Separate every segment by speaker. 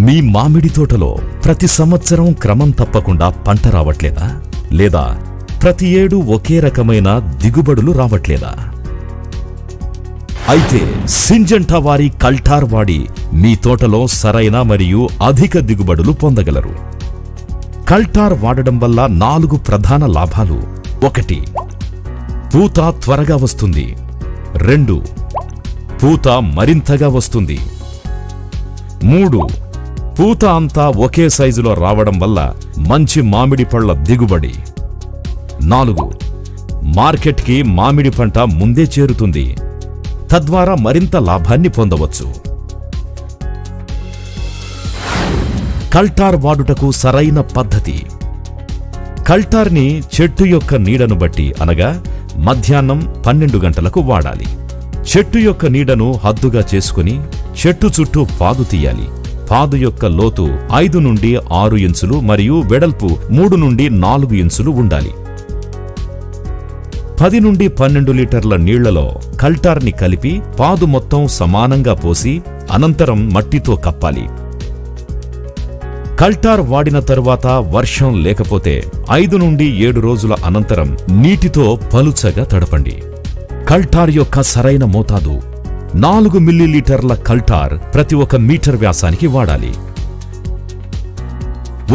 Speaker 1: మీ మామిడి తోటలో ప్రతి సంవత్సరం క్రమం తప్పకుండా పంట రావట్లేదా? లేదా ప్రతి ఏడు ఒకే రకమైన దిగుబడులు రావట్లేదా? అయితే సింజంటా వారి కల్టార్ వాడి మీ తోటలో సరైన మరియు అధిక దిగుబడులు పొందగలరు. కల్టార్ వాడడం వల్ల 4 ప్రధాన లాభాలు. 1. పూత త్వరగా వస్తుంది. 2. పూత మరింతగా వస్తుంది. 3. పూత అంతా ఒకే సైజులో రావడం వల్ల మంచి మామిడి పళ్ళ దిగుబడి. 4. మార్కెట్కి మామిడి పంట ముందే చేరుతుంది. తద్వారా మరింత లాభాన్ని పొందవచ్చు. కల్టార్ వాడుటకు సరైన పద్ధతి. కల్టార్ని చెట్టు యొక్క నీడను బట్టి అనగా మధ్యాహ్నం 12 గంటలకు వాడాలి. చెట్టు యొక్క నీడను హద్దుగా చేసుకుని చెట్టు చుట్టూ పాదు తీయాలి. పాదు యొక్క లోతు 5 నుండి 6 ఇంచులు మరియు వెడల్పు 3 నుండి 4 ఇంచులు ఉండాలి. 10 నుండి 12 లీటర్ల నీళ్లలో కల్టార్ని కలిపి పాదు మొత్తం సమానంగా పోసి అనంతరం మట్టితో కప్పాలి. కల్టార్ వాడిన తరువాత వర్షం లేకపోతే 5 నుండి 7 రోజుల అనంతరం నీటితో పలుచగా తడపండి. కల్టార్ యొక్క సరైన మోతాదు 4 మిల్లీలీటర్ల కల్టార్ ప్రతి 1 మీటర్ వ్యాసానికి వాడాలి.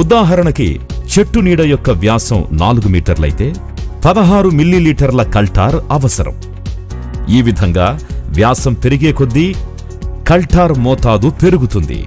Speaker 1: ఉదాహరణకి చెట్టు నీడ యొక్క వ్యాసం 4 మీటర్లయితే 16 మిల్లీలీటర్ల కల్టార్ అవసరం. ఈ విధంగా వ్యాసం పెరిగే కొద్దీ కల్టార్ మోతాదు పెరుగుతుంది.